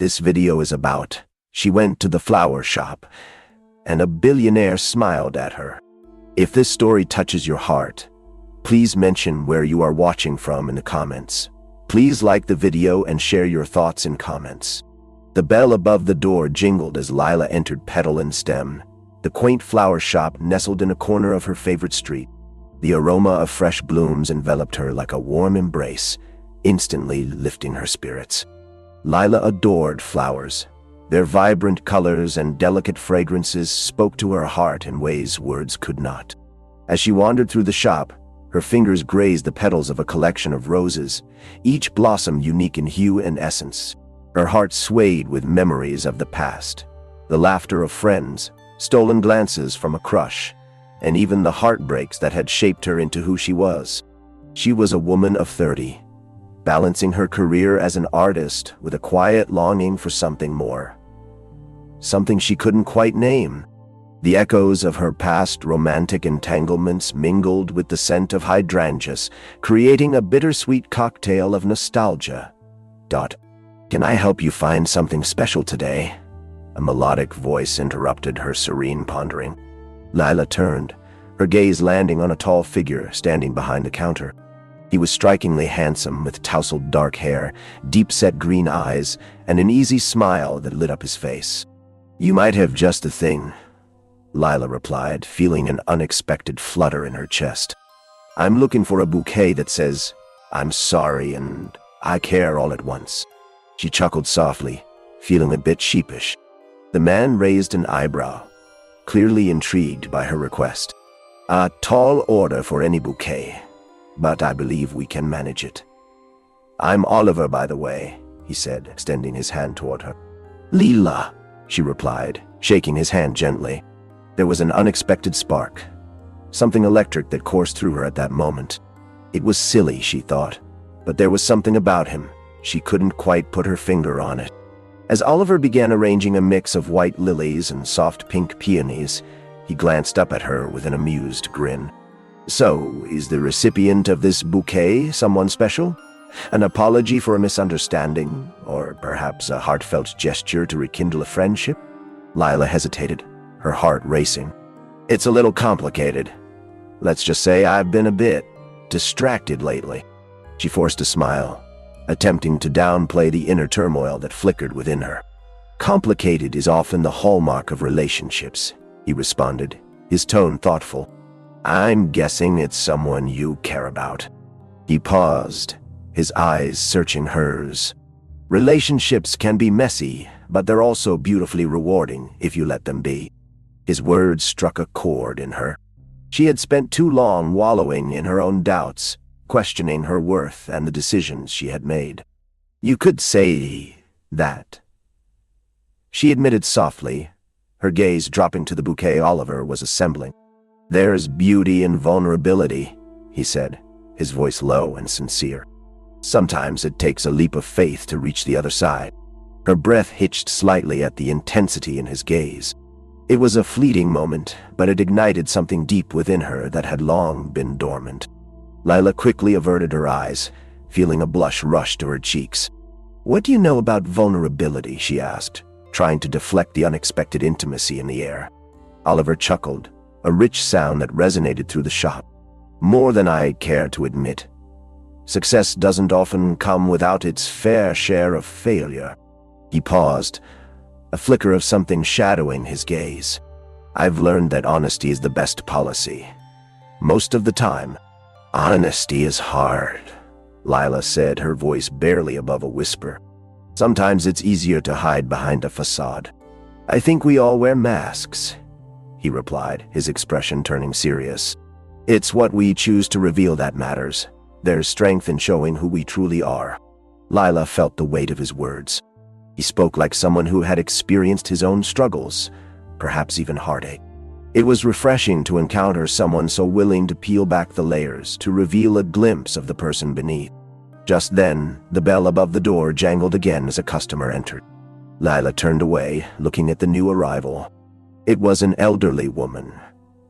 this video is about. She went to the flower shop, and a billionaire smiled at her. If this story touches your heart, please mention where you are watching from in the comments. Please like the video and share your thoughts in comments. The bell above the door jingled as Lila entered petal and stem, the quaint flower shop nestled in a corner of her favorite street. The aroma of fresh blooms enveloped her like a warm embrace, instantly lifting her spirits. Lila adored flowers. Their vibrant colors and delicate fragrances spoke to her heart in ways words could not. As she wandered through the shop, her fingers grazed the petals of a collection of roses, each blossom unique in hue and essence. Her heart swayed with memories of the past, the laughter of friends, stolen glances from a crush, and even the heartbreaks that had shaped her into who she was. She was a woman of 30, balancing her career as an artist with a quiet longing for something more. Something she couldn't quite name. The echoes of her past romantic entanglements mingled with the scent of hydrangeas, creating a bittersweet cocktail of nostalgia. Can I help you find something special today? A melodic voice interrupted her serene pondering. Lila turned, her gaze landing on a tall figure standing behind the counter. He was strikingly handsome, with tousled dark hair, deep-set green eyes, and an easy smile that lit up his face. "You might have just the thing," Lila replied, feeling an unexpected flutter in her chest. "I'm looking for a bouquet that says, 'I'm sorry' and 'I care' all at once." She chuckled softly, feeling a bit sheepish. The man raised an eyebrow, clearly intrigued by her request. "A tall order for any bouquet, but I believe we can manage it." "I'm Oliver, by the way," he said, extending his hand toward her. "Lila," she replied, shaking his hand gently. There was an unexpected spark, something electric that coursed through her at that moment. It was silly, she thought, but there was something about him. She couldn't quite put her finger on it. As Oliver began arranging a mix of white lilies and soft pink peonies, he glanced up at her with an amused grin. "So, is the recipient of this bouquet someone special? An apology for a misunderstanding, or perhaps a heartfelt gesture to rekindle a friendship?" Lila hesitated, her heart racing. "It's a little complicated. Let's just say I've been a bit distracted lately." She forced a smile, attempting to downplay the inner turmoil that flickered within her. "Complicated is often the hallmark of relationships," he responded, his tone thoughtful. "I'm guessing it's someone you care about." He paused, his eyes searching hers. "Relationships can be messy, but they're also beautifully rewarding if you let them be." His words struck a chord in her. She had spent too long wallowing in her own doubts, questioning her worth and the decisions she had made. "You could say that," she admitted softly, her gaze dropping to the bouquet Oliver was assembling. "There's beauty in vulnerability," he said, his voice low and sincere. "Sometimes it takes a leap of faith to reach the other side." Her breath hitched slightly at the intensity in his gaze. It was a fleeting moment, but it ignited something deep within her that had long been dormant. Lila quickly averted her eyes, feeling a blush rush to her cheeks. "What do you know about vulnerability?" she asked, trying to deflect the unexpected intimacy in the air. Oliver chuckled, a rich sound that resonated through the shop. "More than I care to admit. Success doesn't often come without its fair share of failure." He paused, a flicker of something shadowing his gaze. "I've learned that honesty is the best policy. Most of the time." "Honesty is hard," Lila said, her voice barely above a whisper. "Sometimes it's easier to hide behind a facade." "I think we all wear masks," he replied, his expression turning serious. "It's what we choose to reveal that matters. There's strength in showing who we truly are." Lila felt the weight of his words. He spoke like someone who had experienced his own struggles, perhaps even heartache. It was refreshing to encounter someone so willing to peel back the layers, to reveal a glimpse of the person beneath. Just then, the bell above the door jangled again as a customer entered. Lila turned away, looking at the new arrival. It was an elderly woman,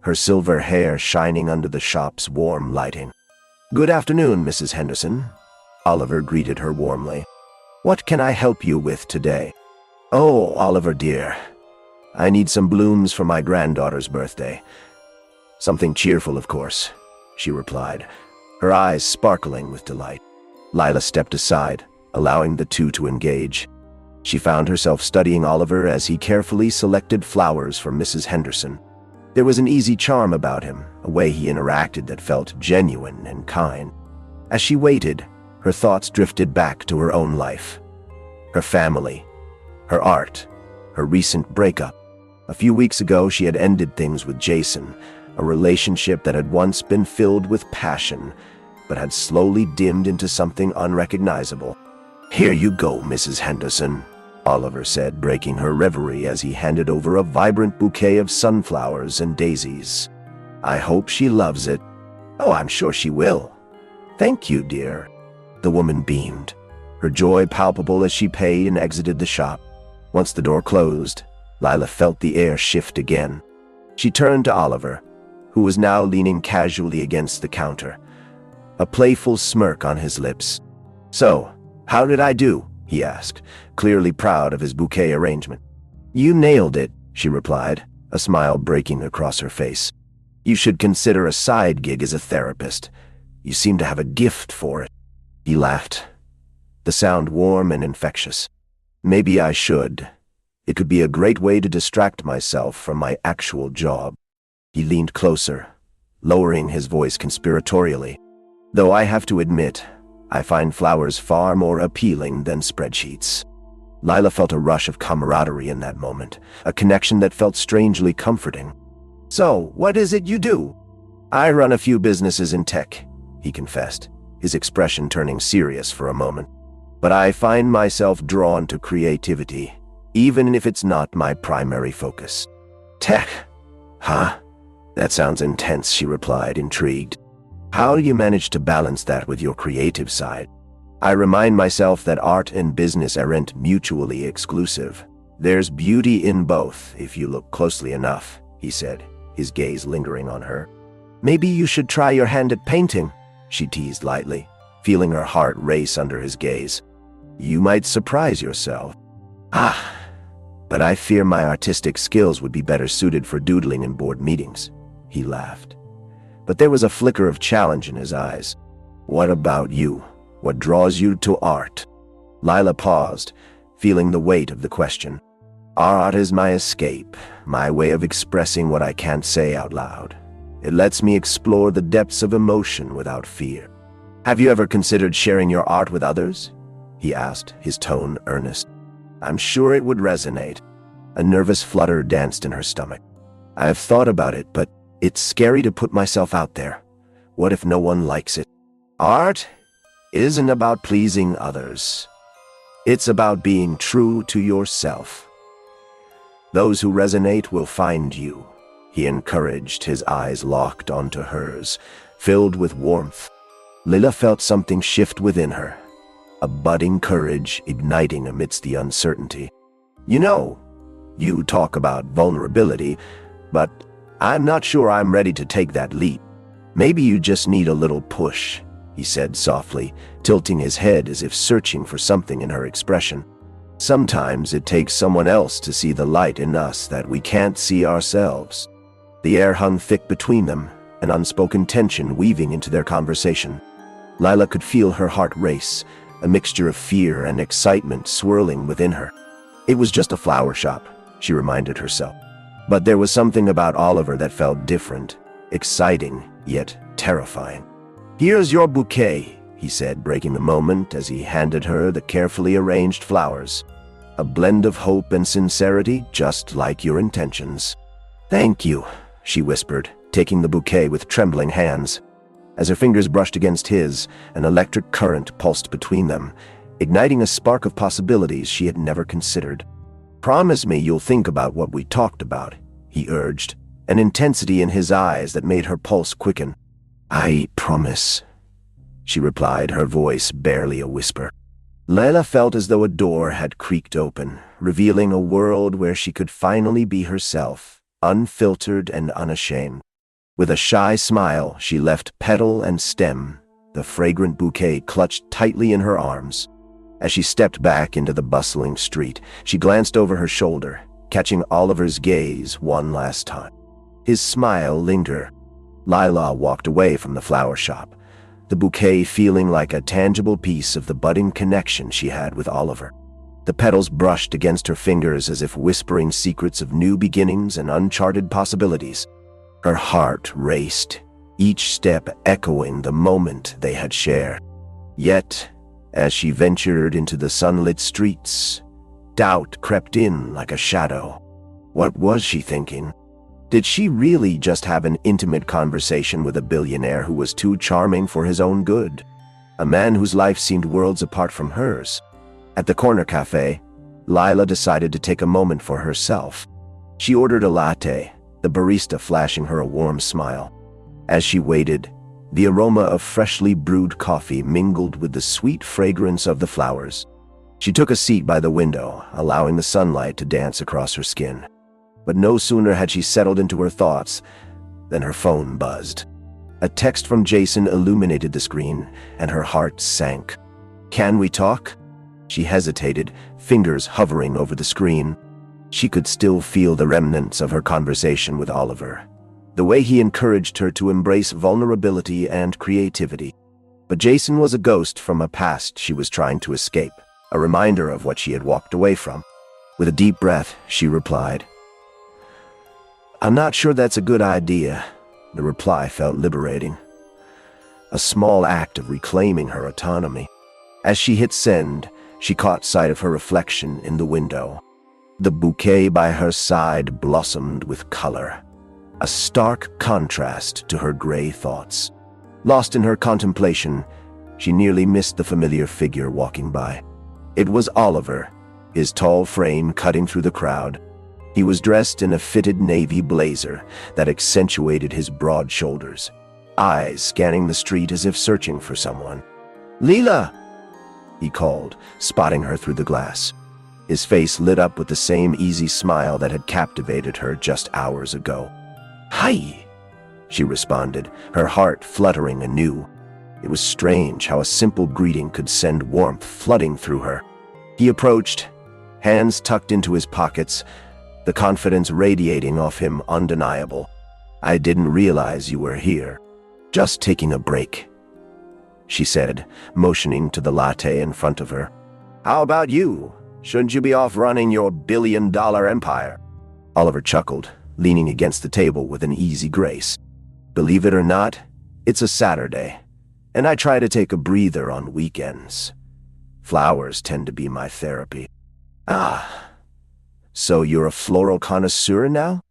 her silver hair shining under the shop's warm lighting. "Good afternoon, Mrs. Henderson," Oliver greeted her warmly. "What can I help you with today?" "Oh, Oliver dear, I need some blooms for my granddaughter's birthday. Something cheerful, of course," she replied, her eyes sparkling with delight. Lila stepped aside, allowing the two to engage. She found herself studying Oliver as he carefully selected flowers for Mrs. Henderson. There was an easy charm about him, a way he interacted that felt genuine and kind. As she waited, her thoughts drifted back to her own life. Her family, her art, her recent breakup. A few weeks ago, she had ended things with Jason, a relationship that had once been filled with passion, but had slowly dimmed into something unrecognizable. "Here you go, Mrs. Henderson," Oliver said, breaking her reverie as he handed over a vibrant bouquet of sunflowers and daisies. "I hope she loves it." "Oh, I'm sure she will." "Thank you, dear." The woman beamed, her joy palpable as she paid and exited the shop. Once the door closed, Lila felt the air shift again. She turned to Oliver, who was now leaning casually against the counter, a playful smirk on his lips. "So, how did I do?" he asked, clearly proud of his bouquet arrangement. "You nailed it," she replied, a smile breaking across her face. "You should consider a side gig as a therapist. You seem to have a gift for it." He laughed, the sound warm and infectious. "Maybe I should. It could be a great way to distract myself from my actual job." He leaned closer, lowering his voice conspiratorially. "Though I have to admit, I find flowers far more appealing than spreadsheets." Lila felt a rush of camaraderie in that moment, a connection that felt strangely comforting. "So, what is it you do?" "I run a few businesses in tech," he confessed, his expression turning serious for a moment. "But I find myself drawn to creativity, even if it's not my primary focus." "Tech? Huh? That sounds intense," she replied, intrigued. "How do you manage to balance that with your creative side?" "I remind myself that art and business aren't mutually exclusive. There's beauty in both if you look closely enough," he said, his gaze lingering on her. "Maybe you should try your hand at painting," she teased lightly, feeling her heart race under his gaze. "You might surprise yourself." "Ah, but I fear my artistic skills would be better suited for doodling in board meetings," he laughed. But there was a flicker of challenge in his eyes. "What about you? What draws you to art?" Lila paused, feeling the weight of the question. "Art is my escape, my way of expressing what I can't say out loud. It lets me explore the depths of emotion without fear." "Have you ever considered sharing your art with others?" he asked, his tone earnest. "I'm sure it would resonate." A nervous flutter danced in her stomach. "I've thought about it, but it's scary to put myself out there. What if no one likes it?" "Art isn't about pleasing others. It's about being true to yourself. Those who resonate will find you," he encouraged, his eyes locked onto hers, filled with warmth. Lila felt something shift within her, a budding courage igniting amidst the uncertainty. "You know, you talk about vulnerability, but I'm not sure I'm ready to take that leap. Maybe you just need a little push," he said softly, tilting his head as if searching for something in her expression. "Sometimes it takes someone else to see the light in us that we can't see ourselves." The air hung thick between them, an unspoken tension weaving into their conversation. Lila could feel her heart race, a mixture of fear and excitement swirling within her. It was just a flower shop, she reminded herself. But there was something about Oliver that felt different, exciting, yet terrifying. "Here's your bouquet," he said, breaking the moment as he handed her the carefully arranged flowers. "A blend of hope and sincerity, just like your intentions." "Thank you," she whispered, taking the bouquet with trembling hands. As her fingers brushed against his, an electric current pulsed between them, igniting a spark of possibilities she had never considered. "Promise me you'll think about what we talked about," he urged, an intensity in his eyes that made her pulse quicken. "I promise," she replied, her voice barely a whisper. Lila felt as though a door had creaked open, revealing a world where she could finally be herself, unfiltered and unashamed. With a shy smile, she left petal and stem, the fragrant bouquet clutched tightly in her arms. As she stepped back into the bustling street, she glanced over her shoulder, catching Oliver's gaze one last time. His smile lingered. Lila walked away from the flower shop, the bouquet feeling like a tangible piece of the budding connection she had with Oliver. The petals brushed against her fingers as if whispering secrets of new beginnings and uncharted possibilities. Her heart raced, each step echoing the moment they had shared. Yet, as she ventured into the sunlit streets, doubt crept in like a shadow. What was she thinking? Did she really just have an intimate conversation with a billionaire who was too charming for his own good? A man whose life seemed worlds apart from hers? At the corner cafe, Lila decided to take a moment for herself. She ordered a latte, the barista flashing her a warm smile. As she waited, the aroma of freshly brewed coffee mingled with the sweet fragrance of the flowers. She took a seat by the window, allowing the sunlight to dance across her skin. But no sooner had she settled into her thoughts than her phone buzzed. A text from Jason illuminated the screen, and her heart sank. "Can we talk?" She hesitated, fingers hovering over the screen. She could still feel the remnants of her conversation with Oliver, the way he encouraged her to embrace vulnerability and creativity. But Jason was a ghost from a past she was trying to escape, a reminder of what she had walked away from. With a deep breath, she replied, "I'm not sure that's a good idea." The reply felt liberating, a small act of reclaiming her autonomy. As she hit send, she caught sight of her reflection in the window. The bouquet by her side blossomed with color, a stark contrast to her gray thoughts. Lost in her contemplation, she nearly missed the familiar figure walking by. It was Oliver, his tall frame cutting through the crowd. He was dressed in a fitted navy blazer that accentuated his broad shoulders, eyes scanning the street as if searching for someone. "Lila!" he called, spotting her through the glass. His face lit up with the same easy smile that had captivated her just hours ago. "Hi!" she responded, her heart fluttering anew. It was strange how a simple greeting could send warmth flooding through her. He approached, hands tucked into his pockets, the confidence radiating off him undeniable. "I didn't realize you were here. Just taking a break," she said, motioning to the latte in front of her. "How about you? Shouldn't you be off running your billion-dollar empire?" Oliver chuckled, leaning against the table with an easy grace. "Believe it or not, it's a Saturday, and I try to take a breather on weekends. Flowers tend to be my therapy." "Ah, so you're a floral connoisseur now?"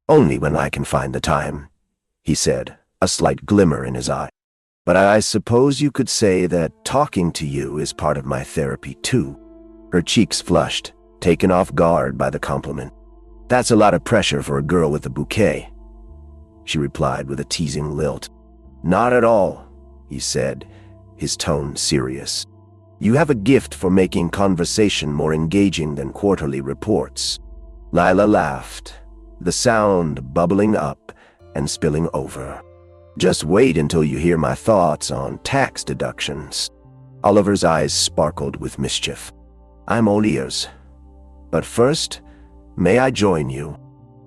"Only when I can find the time," he said, a slight glimmer in his eye. "But I suppose you could say that talking to you is part of my therapy too." Her cheeks flushed, taken off guard by the compliment. "That's a lot of pressure for a girl with a bouquet," she replied with a teasing lilt. "Not at all," he said, his tone serious. "You have a gift for making conversation more engaging than quarterly reports." Lila laughed, the sound bubbling up and spilling over. "Just wait until you hear my thoughts on tax deductions." Oliver's eyes sparkled with mischief. "I'm all ears. But first, may I join you?"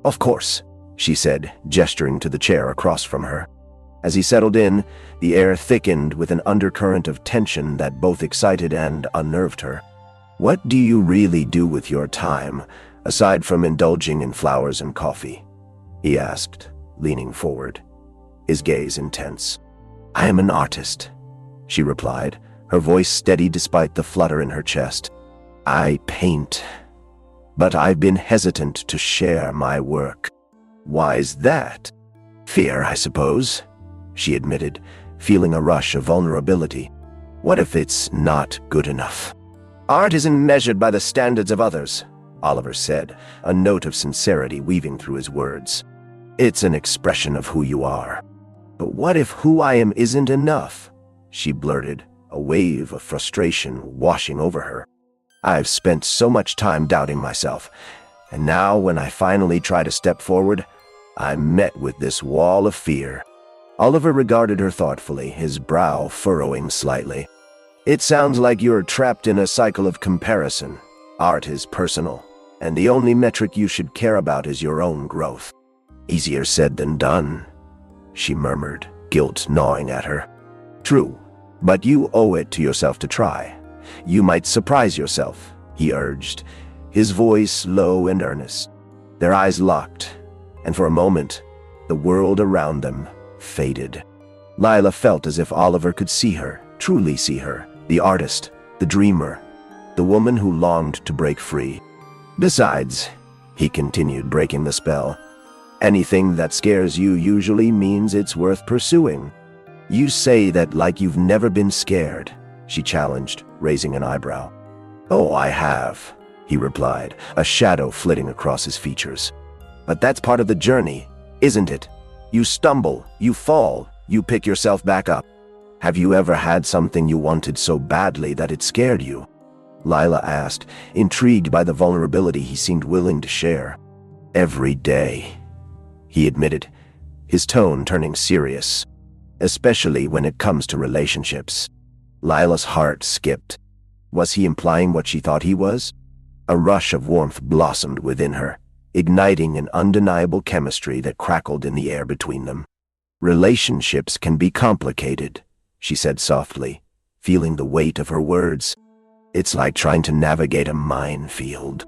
"Of course," she said, gesturing to the chair across from her. As he settled in, the air thickened with an undercurrent of tension that both excited and unnerved her. "What do you really do with your time, aside from indulging in flowers and coffee?" he asked, leaning forward, his gaze intense. "I am an artist," she replied, her voice steady despite the flutter in her chest. "I paint, but I've been hesitant to share my work." "Why's that?" "Fear, I suppose," she admitted, feeling a rush of vulnerability. "What if it's not good enough?" "Art isn't measured by the standards of others," Oliver said, a note of sincerity weaving through his words. "It's an expression of who you are." "But what if who I am isn't enough?" she blurted, a wave of frustration washing over her. "I've spent so much time doubting myself, and now when I finally try to step forward, I'm met with this wall of fear." Oliver regarded her thoughtfully, his brow furrowing slightly. It sounds like you're trapped in a cycle of comparison. Art is personal, and the only metric you should care about is your own growth. Easier said than done, she murmured, guilt gnawing at her. True, but you owe it to yourself to try. You might surprise yourself, he urged, his voice low and earnest. Their eyes locked, and for a moment, the world around them faded. Lila felt as if Oliver could see her, truly see her, the artist, the dreamer, the woman who longed to break free. Besides, he continued, breaking the spell, anything that scares you usually means it's worth pursuing. You say that like you've never been scared, she challenged, raising an eyebrow. Oh, I have, he replied, a shadow flitting across his features. But that's part of the journey, isn't it? You stumble, you fall, you pick yourself back up. Have you ever had something you wanted so badly that it scared you? Lila asked, intrigued by the vulnerability he seemed willing to share. Every day, he admitted, his tone turning serious, especially when it comes to relationships. Lila's heart skipped. Was he implying what she thought he was? A rush of warmth blossomed within her, igniting an undeniable chemistry that crackled in the air between them. Relationships can be complicated, she said softly, feeling the weight of her words. It's like trying to navigate a minefield.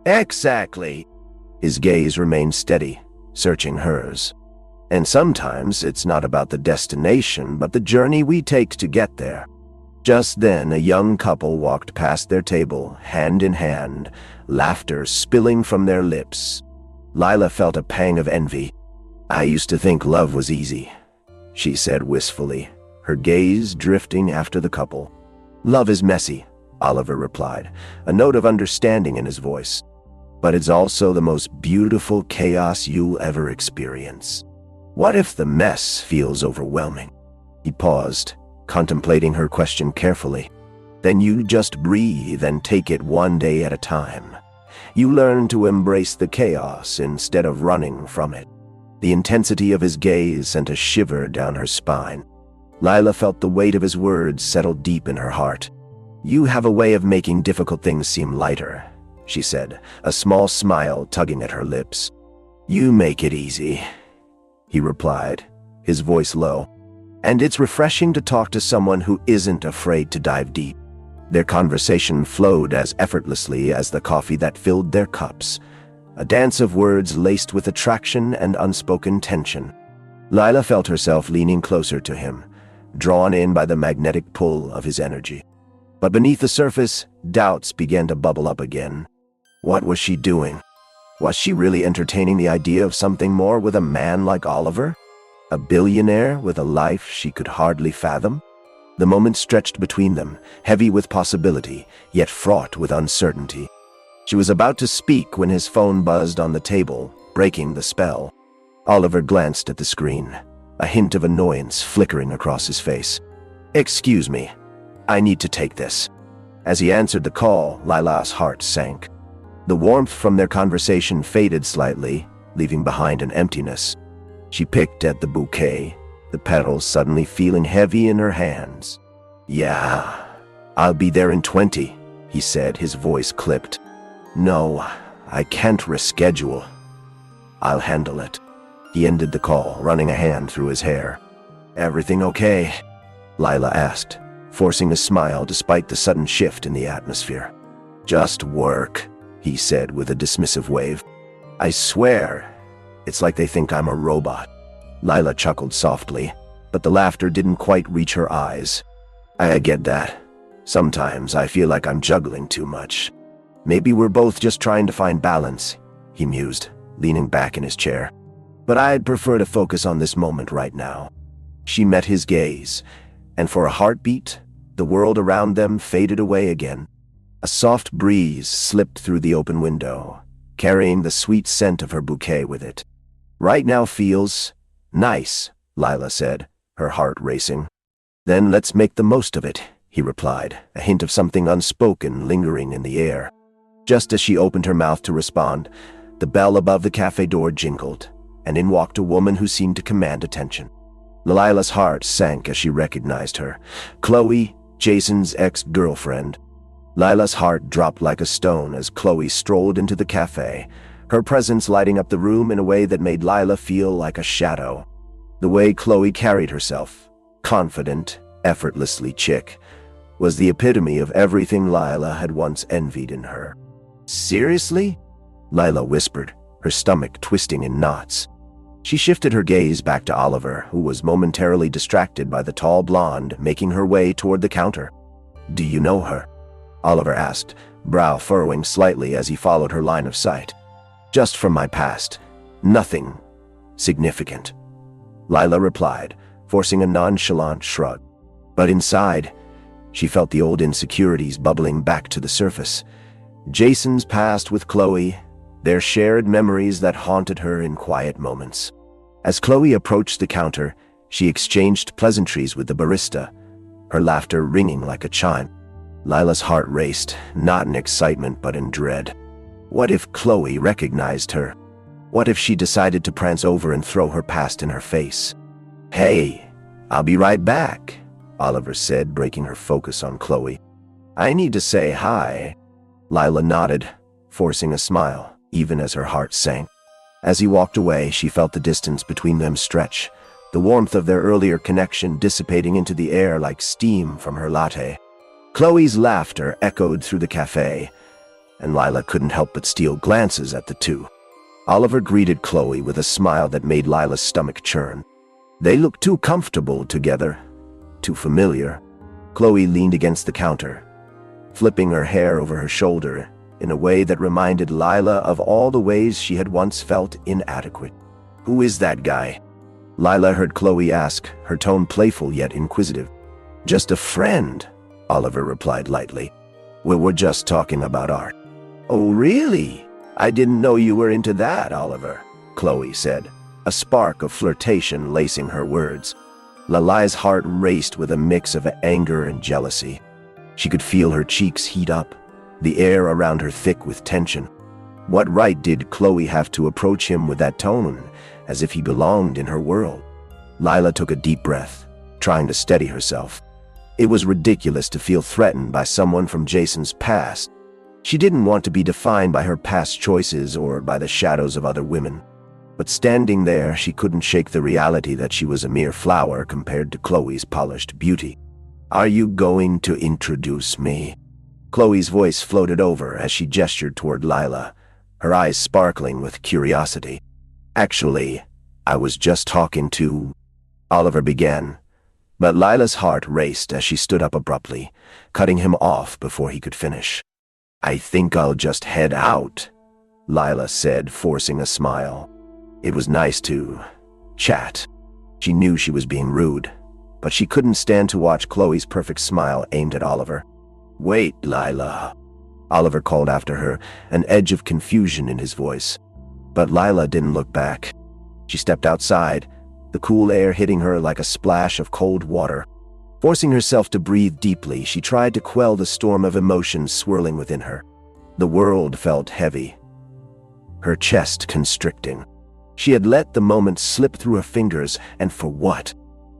Exactly. His gaze remained steady, searching hers. And sometimes it's not about the destination, but the journey we take to get there. Just then, a young couple walked past their table, hand in hand, laughter spilling from their lips. Lila felt a pang of envy. I used to think love was easy, she said wistfully, her gaze drifting after the couple. Love is messy, Oliver replied, a note of understanding in his voice. But it's also the most beautiful chaos you'll ever experience. What if the mess feels overwhelming? He paused, contemplating her question carefully. Then you just breathe and take it one day at a time. You learn to embrace the chaos instead of running from it. The intensity of his gaze sent a shiver down her spine. Lila felt the weight of his words settle deep in her heart. You have a way of making difficult things seem lighter, she said, a small smile tugging at her lips. You make it easy, he replied, his voice low. And it's refreshing to talk to someone who isn't afraid to dive deep. Their conversation flowed as effortlessly as the coffee that filled their cups, a dance of words laced with attraction and unspoken tension. Lila felt herself leaning closer to him, drawn in by the magnetic pull of his energy. But beneath the surface, doubts began to bubble up again. What was she doing? Was she really entertaining the idea of something more with a man like Oliver? A billionaire with a life she could hardly fathom? The moment stretched between them, heavy with possibility, yet fraught with uncertainty. She was about to speak when his phone buzzed on the table, breaking the spell. Oliver glanced at the screen, a hint of annoyance flickering across his face. Excuse me, I need to take this. As he answered the call, Lila's heart sank. The warmth from their conversation faded slightly, leaving behind an emptiness. She picked at the bouquet, the petals suddenly feeling heavy in her hands. Yeah, I'll be there in 20, he said, his voice clipped. No, I can't reschedule. I'll handle it. He ended the call, running a hand through his hair. Everything okay? Lila asked, forcing a smile despite the sudden shift in the atmosphere. Just work, he said with a dismissive wave. I swear, it's like they think I'm a robot. Lila chuckled softly, but the laughter didn't quite reach her eyes. I get that. Sometimes I feel like I'm juggling too much. Maybe we're both just trying to find balance, he mused, leaning back in his chair. But I'd prefer to focus on this moment right now. She met his gaze, and for a heartbeat, the world around them faded away again. A soft breeze slipped through the open window, carrying the sweet scent of her bouquet with it. Right now feels nice, Lila said, her heart racing. Then let's make the most of it, he replied, a hint of something unspoken lingering in the air. Just as she opened her mouth to respond, the bell above the cafe door jingled, and in walked a woman who seemed to command attention. Lila's heart sank as she recognized her. Chloe, Jason's ex-girlfriend. Lila's heart dropped like a stone as Chloe strolled into the cafe, her presence lighting up the room in a way that made Lila feel like a shadow. The way Chloe carried herself, confident, effortlessly chic, was the epitome of everything Lila had once envied in her. "Seriously?" Lila whispered, her stomach twisting in knots. She shifted her gaze back to Oliver, who was momentarily distracted by the tall blonde making her way toward the counter. "Do you know her?" Oliver asked, brow furrowing slightly as he followed her line of sight. "Just from my past. Nothing significant," Lila replied, forcing a nonchalant shrug. But inside, she felt the old insecurities bubbling back to the surface. Jason's past with Chloe, their shared memories that haunted her in quiet moments. As Chloe approached the counter, she exchanged pleasantries with the barista, her laughter ringing like a chime. Lila's heart raced, not in excitement but in dread. What if Chloe recognized her? What if she decided to prance over and throw her past in her face? "Hey, I'll be right back," Oliver said, breaking her focus on Chloe. "I need to say hi." Lila nodded, forcing a smile, even as her heart sank. As he walked away, she felt the distance between them stretch, the warmth of their earlier connection dissipating into the air like steam from her latte. Chloe's laughter echoed through the cafe, and Lila couldn't help but steal glances at the two. Oliver greeted Chloe with a smile that made Lila's stomach churn. They looked too comfortable together, too familiar. Chloe leaned against the counter, flipping her hair over her shoulder in a way that reminded Lila of all the ways she had once felt inadequate. "Who is that guy?" Lila heard Chloe ask, her tone playful yet inquisitive. "Just a friend," Oliver replied lightly. "We were just talking about art." "Oh, really? I didn't know you were into that, Oliver," Chloe said, a spark of flirtation lacing her words. Lala's heart raced with a mix of anger and jealousy. She could feel her cheeks heat up, the air around her thick with tension. What right did Chloe have to approach him with that tone, as if he belonged in her world? Lila took a deep breath, trying to steady herself. It was ridiculous to feel threatened by someone from Jason's past. She didn't want to be defined by her past choices or by the shadows of other women. But standing there, she couldn't shake the reality that she was a mere flower compared to Chloe's polished beauty. "Are you going to introduce me?" Chloe's voice floated over as she gestured toward Lila, her eyes sparkling with curiosity. "Actually, I was just talking to—" Oliver began, but Lila's heart raced as she stood up abruptly, cutting him off before he could finish. "I think I'll just head out," Lila said, forcing a smile. It was nice to chat. She knew she was being rude, but she couldn't stand to watch Chloe's perfect smile aimed at Oliver. "Wait, Lila," Oliver called after her, an edge of confusion in his voice. But Lila didn't look back. She stepped outside, the cool air hitting her like a splash of cold water. Forcing herself to breathe deeply, she tried to quell the storm of emotions swirling within her. The world felt heavy, her chest constricting. She had let the moment slip through her fingers, and for what?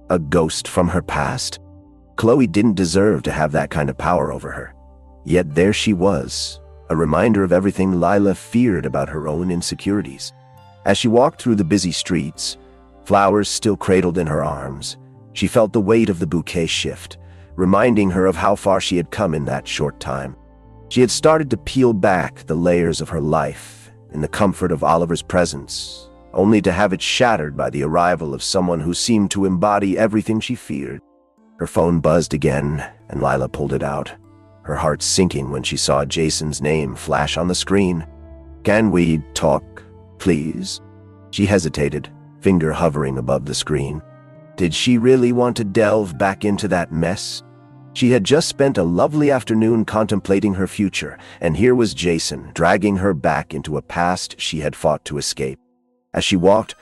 A ghost from her past? Chloe didn't deserve to have that kind of power over her. Yet there she was, a reminder of everything Lila feared about her own insecurities. As she walked through the busy streets, flowers still cradled in her arms, she felt the weight of the bouquet shift, reminding her of how far she had come in that short time. She had started to peel back the layers of her life in the comfort of Oliver's presence, only to have it shattered by the arrival of someone who seemed to embody everything she feared. Her phone buzzed again, and Lila pulled it out, her heart sinking when she saw Jason's name flash on the screen. "Can we talk, please?" She hesitated, finger hovering above the screen. Did she really want to delve back into that mess? She had just spent a lovely afternoon contemplating her future, and here was Jason dragging her back into a past she had fought to escape. As she walked,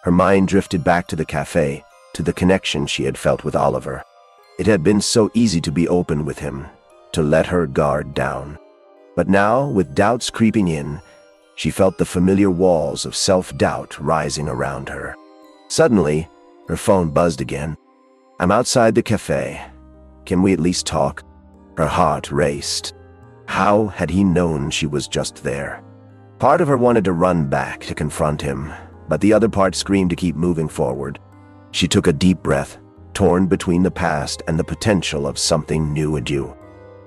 her mind drifted back to the cafe, to the connection she had felt with Oliver. It had been so easy to be open with him, to let her guard down. But now, with doubts creeping in, she felt the familiar walls of self-doubt rising around her. Suddenly, her phone buzzed again. "I'm outside the cafe," Can we at least talk? Her heart raced. How had he known she was just there? Part of her wanted to run back to confront him, but the other part screamed to keep moving forward. She took a deep breath, torn between the past and the potential of something new and due.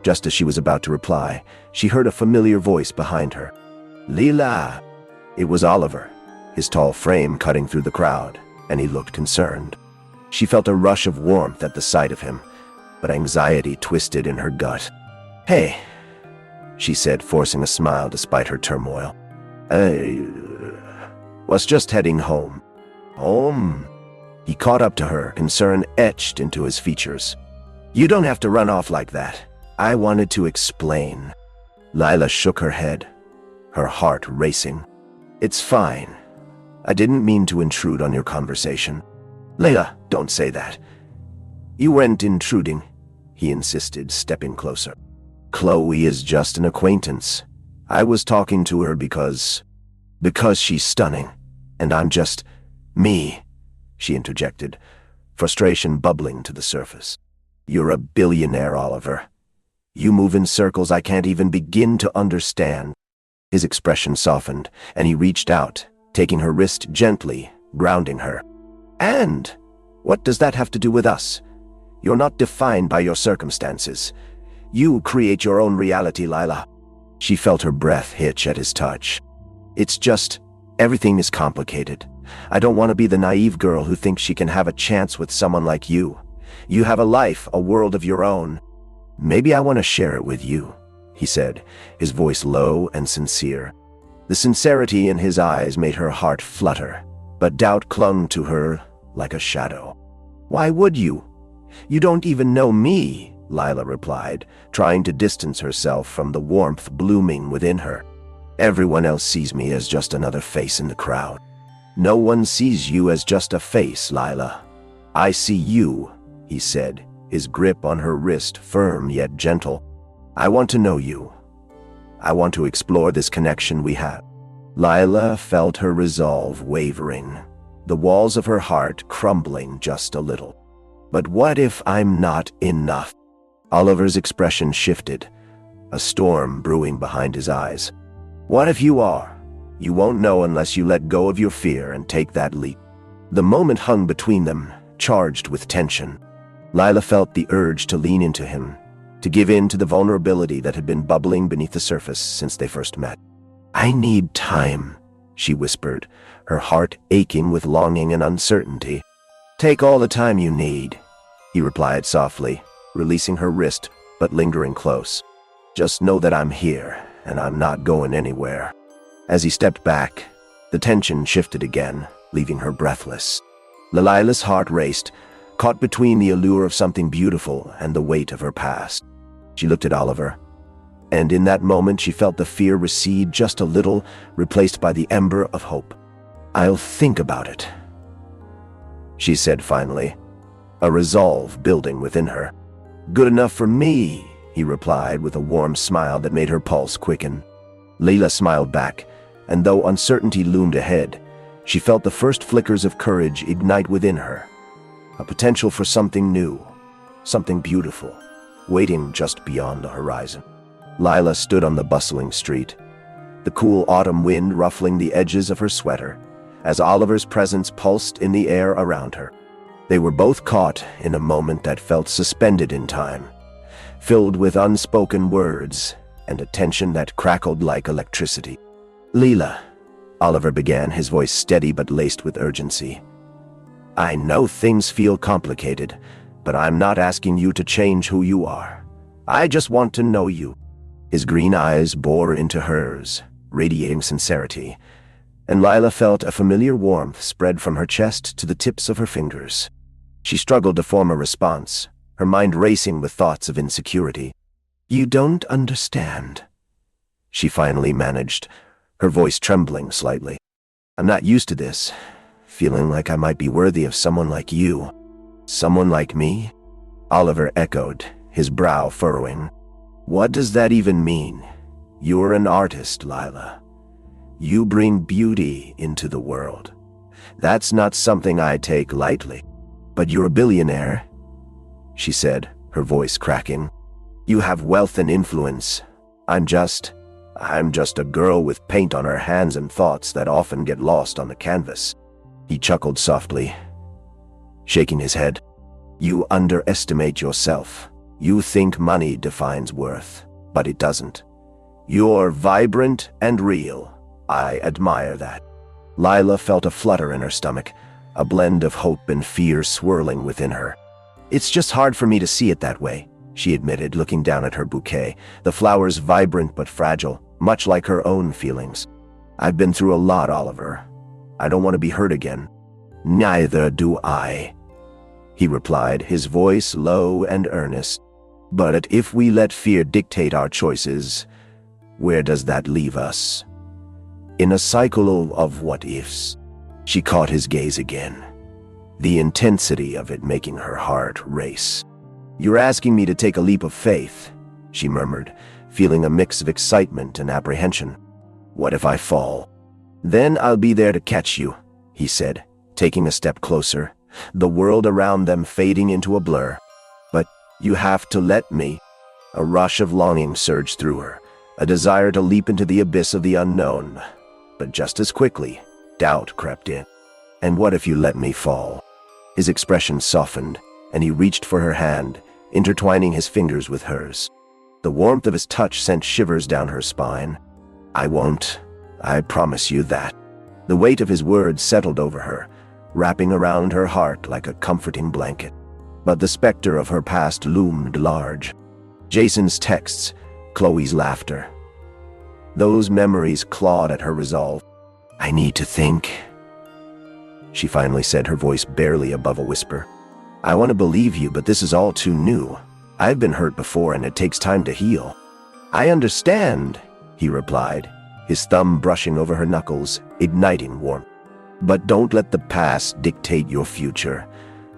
Just as she was about to reply, she heard a familiar voice behind her. Leela! It was Oliver, his tall frame cutting through the crowd, and he looked concerned. She felt a rush of warmth at the sight of him, but anxiety twisted in her gut. Hey, she said, forcing a smile despite her turmoil. I was just heading home. Home? He caught up to her, concern etched into his features. You don't have to run off like that. I wanted to explain. Lila shook her head, her heart racing. It's fine. I didn't mean to intrude on your conversation. Layla, don't say that. You weren't intruding, he insisted, stepping closer. Chloe is just an acquaintance. I was talking to her because she's stunning, and I'm just me, she interjected, frustration bubbling to the surface. You're a billionaire, Oliver. You move in circles I can't even begin to understand. His expression softened, and he reached out, taking her wrist gently, grounding her. And what does that have to do with us? You're not defined by your circumstances. You create your own reality, Lila. She felt her breath hitch at his touch. It's just, everything is complicated. I don't want to be the naive girl who thinks she can have a chance with someone like you. You have a life, a world of your own. Maybe I want to share it with you, he said, his voice low and sincere. The sincerity in his eyes made her heart flutter, but doubt clung to her like a shadow. Why would you? You don't even know me, Lila replied, trying to distance herself from the warmth blooming within her. Everyone else sees me as just another face in the crowd. No one sees you as just a face, Lila. I see you, he said, his grip on her wrist firm yet gentle. I want to know you. I want to explore this connection we have. Lila felt her resolve wavering, the walls of her heart crumbling just a little. But what if I'm not enough? Oliver's expression shifted, a storm brewing behind his eyes. What if you are? You won't know unless you let go of your fear and take that leap. The moment hung between them, charged with tension. Lila felt the urge to lean into him, to give in to the vulnerability that had been bubbling beneath the surface since they first met. I need time, she whispered, her heart aching with longing and uncertainty. Take all the time you need, he replied softly, releasing her wrist but lingering close. Just know that I'm here, and I'm not going anywhere. As he stepped back, the tension shifted again, leaving her breathless. Lila's heart raced, caught between the allure of something beautiful and the weight of her past. She looked at Oliver, and in that moment she felt the fear recede just a little, replaced by the ember of hope. I'll think about it, she said finally, a resolve building within her. Good enough for me, he replied with a warm smile that made her pulse quicken. Leila smiled back, and though uncertainty loomed ahead, she felt the first flickers of courage ignite within her. A potential for something new, something beautiful, waiting just beyond the horizon. Lila stood on the bustling street, the cool autumn wind ruffling the edges of her sweater, as Oliver's presence pulsed in the air around her. They were both caught in a moment that felt suspended in time, filled with unspoken words and a tension that crackled like electricity. Leela, Oliver began, his voice steady but laced with urgency. I know things feel complicated, but I'm not asking you to change who you are. I just want to know you. His green eyes bore into hers, radiating sincerity, and Lila felt a familiar warmth spread from her chest to the tips of her fingers. She struggled to form a response, her mind racing with thoughts of insecurity. You don't understand, she finally managed, her voice trembling slightly. I'm not used to this, feeling like I might be worthy of someone like you. Someone like me? Oliver echoed, his brow furrowing. What does that even mean? You're an artist, Lila. You bring beauty into the world. That's not something I take lightly. But you're a billionaire, she said, her voice cracking. "You have wealth and influence. I'm just a girl with paint on her hands and thoughts that often get lost on the canvas." He chuckled softly, shaking his head. "You underestimate yourself. You think money defines worth, but it doesn't. You're vibrant and real. I admire that." Lila felt a flutter in her stomach, a blend of hope and fear swirling within her. "It's just hard for me to see it that way," she admitted, looking down at her bouquet, the flowers vibrant but fragile, much like her own feelings. "I've been through a lot, Oliver. I don't want to be hurt again." "Neither do I," he replied, his voice low and earnest. "But if we let fear dictate our choices, where does that leave us? In a cycle of what-ifs." She caught his gaze again, the intensity of it making her heart race. "You're asking me to take a leap of faith," she murmured, feeling a mix of excitement and apprehension. "What if I fall?" "Then I'll be there to catch you," he said, taking a step closer, the world around them fading into a blur. "But you have to let me." A rush of longing surged through her, a desire to leap into the abyss of the unknown. But just as quickly, doubt crept in. "And what if you let me fall?" His expression softened, and he reached for her hand, intertwining his fingers with hers. The warmth of his touch sent shivers down her spine. "I won't. I promise you that." The weight of his words settled over her, wrapping around her heart like a comforting blanket. But the specter of her past loomed large. Jason's texts, Chloe's laughter. Those memories clawed at her resolve. "I need to think," she finally said, her voice barely above a whisper. "I want to believe you, but this is all too new. I've been hurt before and it takes time to heal." "I understand," he replied, his thumb brushing over her knuckles, igniting warmth. "But don't let the past dictate your future.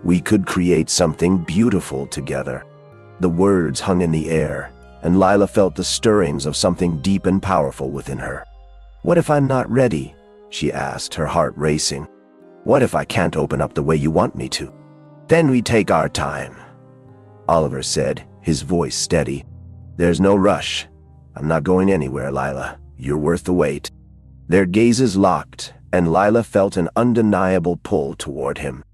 We could create something beautiful together." The words hung in the air, and Lila felt the stirrings of something deep and powerful within her. "What if I'm not ready?" she asked, her heart racing. "What if I can't open up the way you want me to?" "Then we take our time," Oliver said, his voice steady. "There's no rush. I'm not going anywhere, Lila. You're worth the wait." Their gazes locked, and Lila felt an undeniable pull toward him.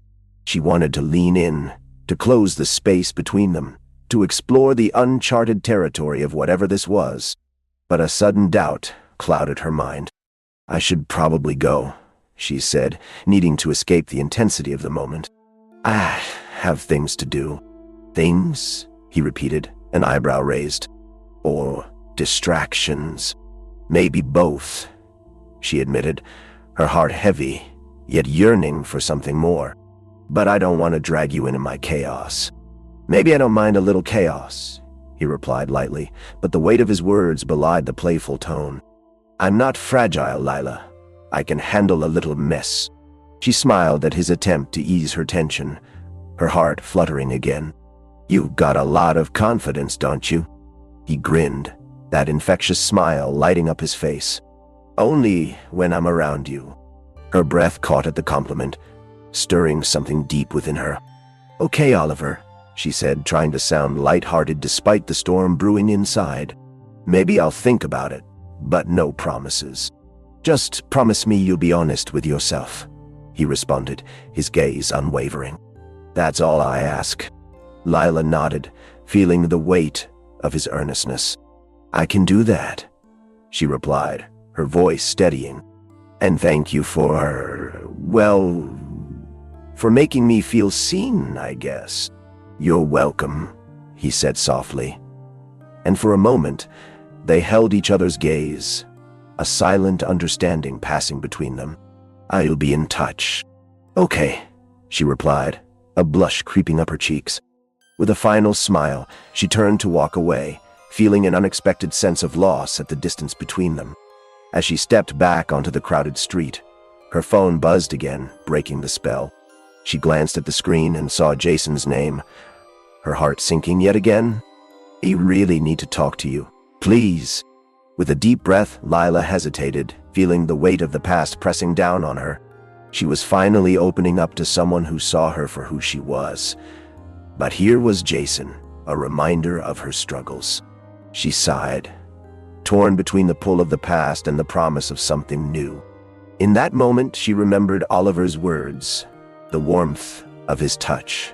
She wanted to lean in, to close the space between them, to explore the uncharted territory of whatever this was. But a sudden doubt clouded her mind. "I should probably go," she said, needing to escape the intensity of the moment. "I have things to do." "Things?" he repeated, an eyebrow raised. "Or distractions?" "Maybe both," she admitted, her heart heavy, yet yearning for something more. "But I don't want to drag you into my chaos." "Maybe I don't mind a little chaos," he replied lightly, but the weight of his words belied the playful tone. "I'm not fragile, Lila. I can handle a little mess." She smiled at his attempt to ease her tension, her heart fluttering again. "You've got a lot of confidence, don't you?" He grinned, that infectious smile lighting up his face. "Only when I'm around you." Her breath caught at the compliment, stirring something deep within her. "Okay, Oliver," she said, trying to sound light-hearted despite the storm brewing inside. "Maybe I'll think about it, but no promises." "Just promise me you'll be honest with yourself," he responded, his gaze unwavering. "That's all I ask." Lila nodded, feeling the weight of his earnestness. "I can do that," she replied, her voice steadying. "And thank you for, well, for making me feel seen, I guess." "You're welcome," he said softly. And for a moment, they held each other's gaze, a silent understanding passing between them. "I'll be in touch." "Okay," she replied, a blush creeping up her cheeks. With a final smile, she turned to walk away, feeling an unexpected sense of loss at the distance between them. As she stepped back onto the crowded street, her phone buzzed again, breaking the spell. She glanced at the screen and saw Jason's name, her heart sinking yet again. "I really need to talk to you. Please." With a deep breath, Lila hesitated, feeling the weight of the past pressing down on her. She was finally opening up to someone who saw her for who she was. But here was Jason, a reminder of her struggles. She sighed, torn between the pull of the past and the promise of something new. In that moment, she remembered Oliver's words, the warmth of his touch,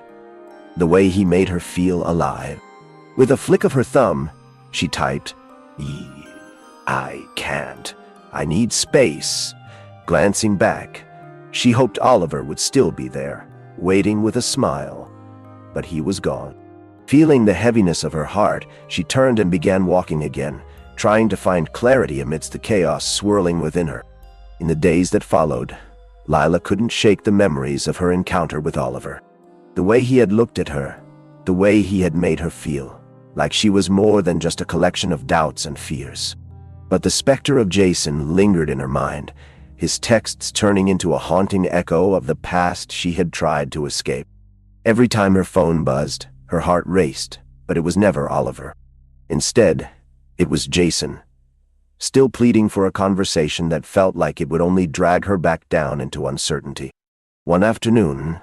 the way he made her feel alive. With a flick of her thumb, she typed, I can't. I need space. Glancing back, she hoped Oliver would still be there, waiting with a smile. But he was gone. Feeling the heaviness of her heart, she turned and began walking again, trying to find clarity amidst the chaos swirling within her. In the days that followed, Lila couldn't shake the memories of her encounter with Oliver. The way he had looked at her, the way he had made her feel, like she was more than just a collection of doubts and fears. But the specter of Jason lingered in her mind, his texts turning into a haunting echo of the past she had tried to escape. Every time her phone buzzed, her heart raced, but it was never Oliver. Instead, it was Jason, still pleading for a conversation that felt like it would only drag her back down into uncertainty. One afternoon,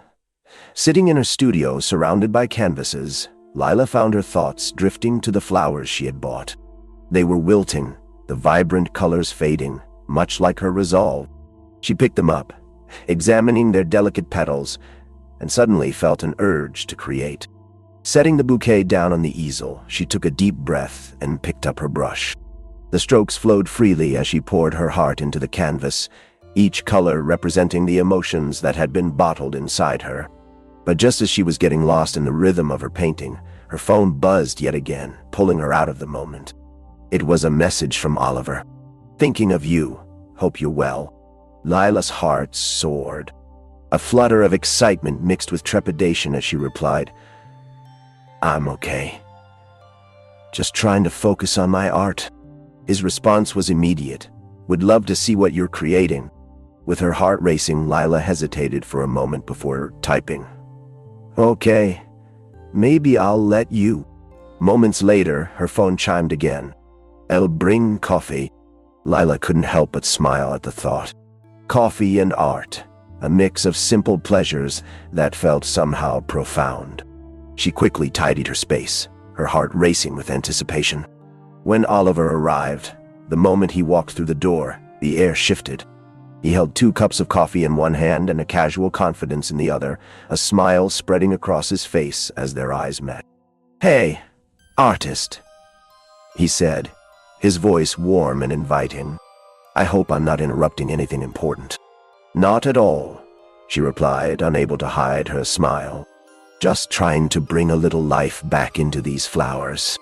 sitting in her studio surrounded by canvases, Lila found her thoughts drifting to the flowers she had bought. They were wilting, the vibrant colors fading, much like her resolve. She picked them up, examining their delicate petals, and suddenly felt an urge to create. Setting the bouquet down on the easel, she took a deep breath and picked up her brush. The strokes flowed freely as she poured her heart into the canvas, each color representing the emotions that had been bottled inside her. But just as she was getting lost in the rhythm of her painting, her phone buzzed yet again, pulling her out of the moment. It was a message from Oliver. "Thinking of you. Hope you're well." Lila's heart soared. A flutter of excitement mixed with trepidation as she replied, "I'm okay. Just trying to focus on my art." His response was immediate. "Would love to see what you're creating." With her heart racing, Lila hesitated for a moment before typing, "Okay, maybe I'll let you." Moments later, her phone chimed again. "I'll bring coffee." Lila couldn't help but smile at the thought. Coffee and art, a mix of simple pleasures that felt somehow profound. She quickly tidied her space, her heart racing with anticipation. When Oliver arrived, the moment he walked through the door, the air shifted. He held 2 cups of coffee in one hand and a casual confidence in the other, a smile spreading across his face as their eyes met. "Hey, artist," he said, his voice warm and inviting. "I hope I'm not interrupting anything important." "Not at all," she replied, unable to hide her smile. "Just trying to bring a little life back into these flowers."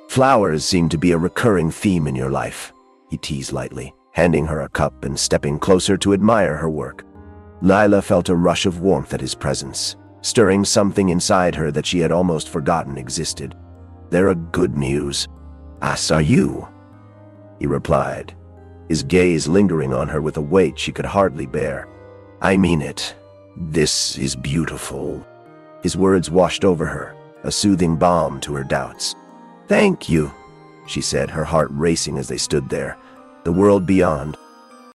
"Flowers seem to be a recurring theme in your life," he teased lightly, handing her a cup and stepping closer to admire her work. Lila felt a rush of warmth at his presence, stirring something inside her that she had almost forgotten existed. "They're a good muse." "As are you," he replied, his gaze lingering on her with a weight she could hardly bear. "I mean it. This is beautiful." His words washed over her, a soothing balm to her doubts. "Thank you," she said, her heart racing as they stood there, the world beyond